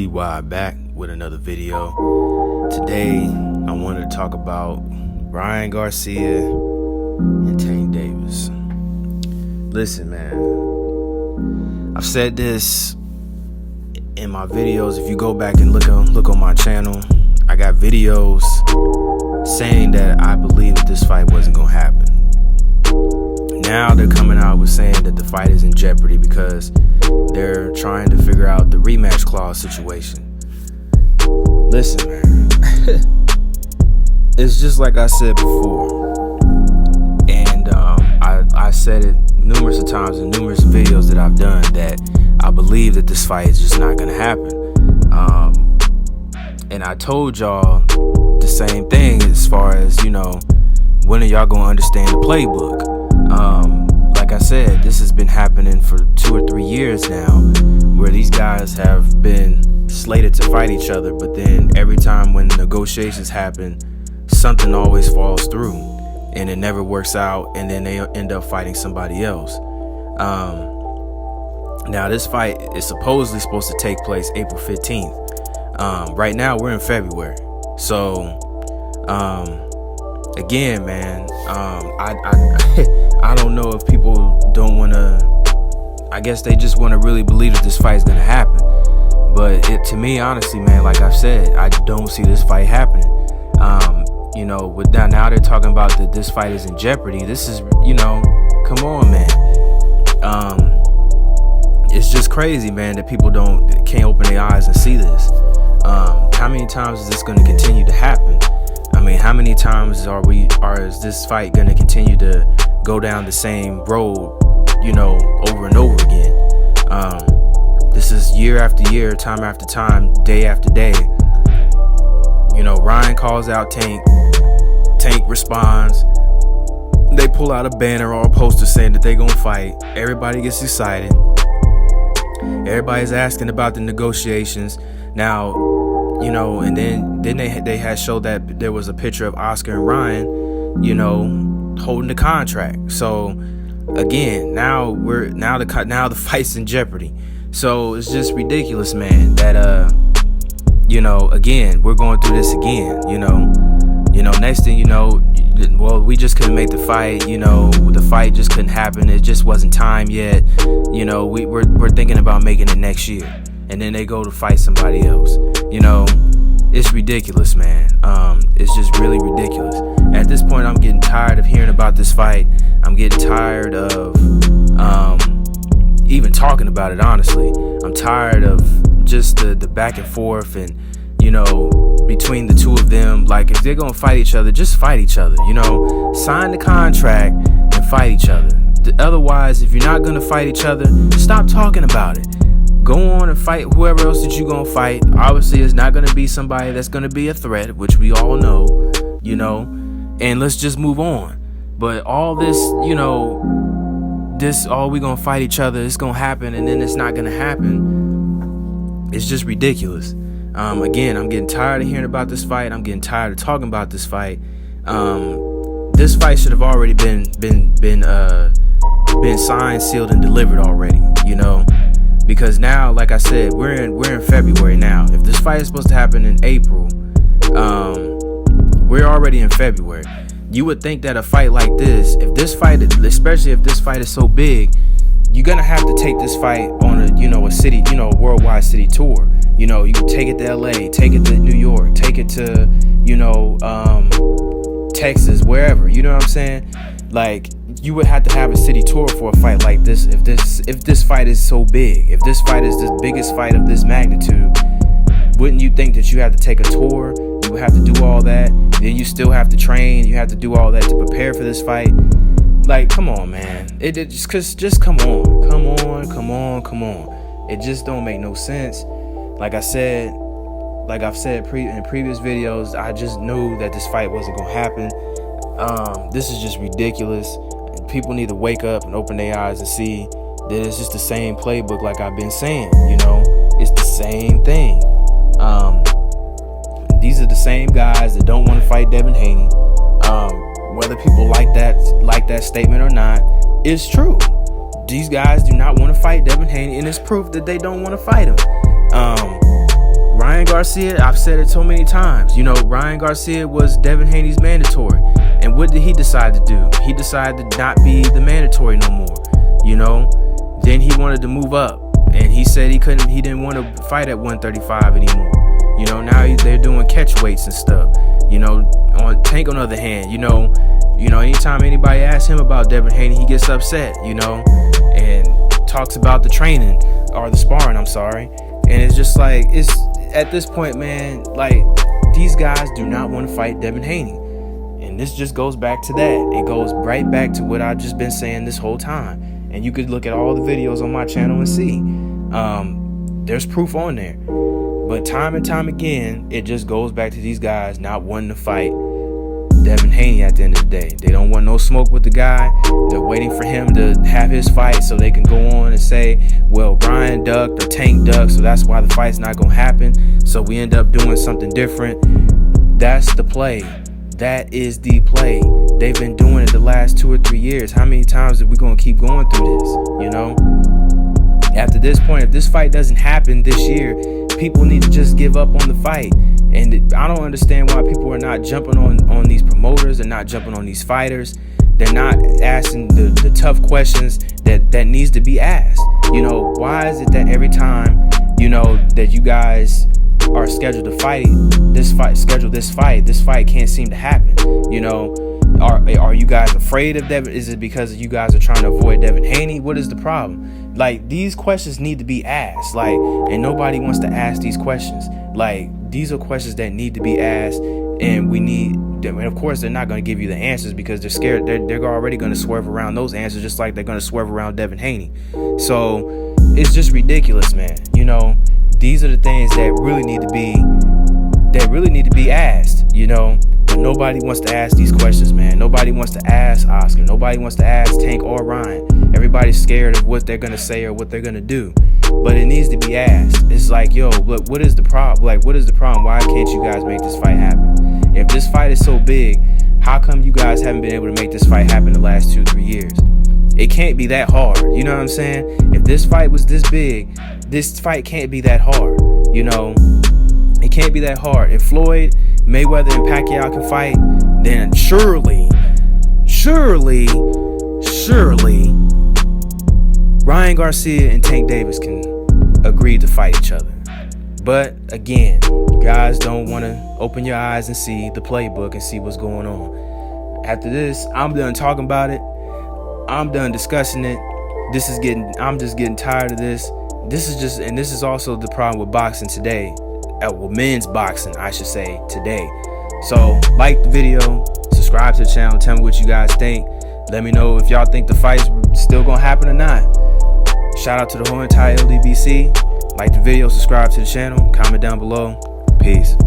TY back with another video. Today, I wanted to talk about Ryan Garcia and Tank Davis. Listen, man, I've said this in my videos. If you go back and look on my channel, I got videos saying that I believe that this fight wasn't gonna happen. Now they're coming out with saying that the fight is in jeopardy because they're trying to figure out the rematch clause situation. Listen, man, it's just like I said before, and I said it numerous of times in numerous videos that I've done, that I believe that this fight is just not gonna happen. And I told y'all the same thing as far as, you know, when are y'all gonna understand the playbook? Like I said, this has been happening for 2 or 3 years now, where these guys have been slated to fight each other, but then every time when negotiations happen, something always falls through and it never works out, and then they end up fighting somebody else. Now this fight is supposedly supposed to take place April 15th. Right now we're in February, so again, man, I don't know if people don't want to, I guess they just want to really believe that this fight is going to happen. But to me, honestly, man, like I've said, I don't see this fight happening. You know, with now they're talking about that this fight is in jeopardy. This is, you know, come on, man. It's just crazy, man, that people can't open their eyes and see this. How many times is this going to continue to happen? I mean, how many times is this fight going to continue to go down the same road, you know, over and over again? This is year after year, time after time, day after day. You know, Ryan calls out Tank. Tank responds. They pull out a banner or a poster saying that they're going to fight. Everybody gets excited. Everybody's asking about the negotiations. Now, you know, and then they had showed that there was a picture of Oscar and Ryan, you know, holding the contract. So again, now the fight's in jeopardy. So it's just ridiculous, man, that you know, again, we're going through this again, you know, next thing you know, well, we just couldn't make the fight, you know, the fight just couldn't happen, it just wasn't time yet, you know, we're thinking about making it next year, and then they go to fight somebody else. You know, it's ridiculous, man. It's just really ridiculous. At this point, I'm getting tired of hearing about this fight. I'm getting tired of even talking about it, honestly. I'm tired of just the back and forth, and, you know, between the two of them. Like, if they're gonna fight each other, just fight each other, you know, sign the contract and fight each other. Otherwise, if you're not gonna fight each other, stop talking about it. Go on and fight whoever else that you're gonna fight. Obviously, it's not gonna be somebody that's gonna be a threat, which we all know, you know, and let's just move on. But all this, you know, we gonna fight each other, it's gonna happen, and then it's not gonna happen. It's just ridiculous. Again, I'm getting tired of hearing about this fight. I'm getting tired of talking about this fight. This fight should have already been signed, sealed, and delivered already, you know. Because now, like I said, we're in February now. If this fight is supposed to happen in April, we're already in February. You would think that a fight like this, especially if this fight is so big, you're gonna have to take this fight on a worldwide city tour. You know, you can take it to LA, take it to New York, take it to, you know, Texas, wherever. You know what I'm saying? Like, you would have to have a city tour for a fight like this. If this fight is so big, if this fight is the biggest fight of this magnitude, wouldn't you think that you have to take a tour? You would have to do all that. Then you still have to train. You have to do all that to prepare for this fight. Like, come on, man. Just come on. It just don't make no sense. Like I've said in previous videos, I just knew that this fight wasn't gonna happen. This is just ridiculous. People need to wake up and open their eyes and see that it's just the same playbook, like I've been saying, you know, it's the same thing. These are the same guys that don't want to fight Devin Haney. Whether people like that statement or not, it's true. These guys do not want to fight Devin Haney, and it's proof that they don't want to fight him. Ryan Garcia, I've said it so many times. You know, Ryan Garcia was Devin Haney's mandatory. And what did he decide to do? He decided to not be the mandatory no more. You know, then he wanted to move up. And he said he didn't want to fight at 135 anymore. You know, now they're doing catch weights and stuff. You know, on Tank, on the other hand, you know, anytime anybody asks him about Devin Haney, he gets upset, you know, and talks about the training or the sparring, I'm sorry. And it's just like, it's at this point, man, like, these guys do not want to fight Devin Haney. And this just goes back to that. It goes right back to what I've just been saying this whole time. And you could look at all the videos on my channel and see. There's proof on there. But time and time again, it just goes back to these guys not wanting to fight Devin Haney at the end of the day. They don't want no smoke with the guy. They're waiting for him to have his fight so they can go on and say, well, Ryan ducked or Tank ducked, so that's why the fight's not going to happen. So we end up doing something different. That's the play. That is the play. They've been doing it the last 2 or 3 years. How many times are we going to keep going through this? You know? After this point, if this fight doesn't happen this year, people need to just give up on the fight. And I don't understand why people are not jumping on these promoters. They're not jumping on these fighters. They're not asking the tough questions that needs to be asked. You know, why is it that every time, you know, that you guys are scheduled to fight, this fight can't seem to happen? You know, are you guys afraid of Devin? Is it because you guys are trying to avoid Devin Haney? What is the problem? Like, these questions need to be asked, like, and nobody wants to ask these questions. Like, these are questions that need to be asked, and we need them. And of course, they're not going to give you the answers because they're scared. They're already going to swerve around those answers, just like they're going to swerve around Devin Haney. So it's just ridiculous, man. You know, these are the things that really need to be asked, you know. But nobody wants to ask these questions, man. Nobody wants to ask Oscar. Nobody wants to ask Tank or Ryan. Everybody's scared of what they're going to say or what they're going to do. But it needs to be asked. It's like, yo, look, what is the problem? Like, what is the problem? Why can't you guys make this fight happen? If this fight is so big, how come you guys haven't been able to make this fight happen the last 2-3 years? It can't be that hard. You know what I'm saying? If this fight was this big, this fight can't be that hard. You know, it can't be that hard. If Floyd Mayweather and Pacquiao can fight, then surely Ryan Garcia and Tank Davis can agree to fight each other. But again, you guys don't want to open your eyes and see the playbook and see what's going on. After this, I'm done talking about it. I'm done discussing it. I'm just getting tired of this. This is also the problem with boxing today. Well, men's boxing, I should say, today. So, like the video, subscribe to the channel, tell me what you guys think. Let me know if y'all think the fight's still gonna happen or not. Shout out to the whole entire LDBC. Like the video, subscribe to the channel, comment down below. Peace.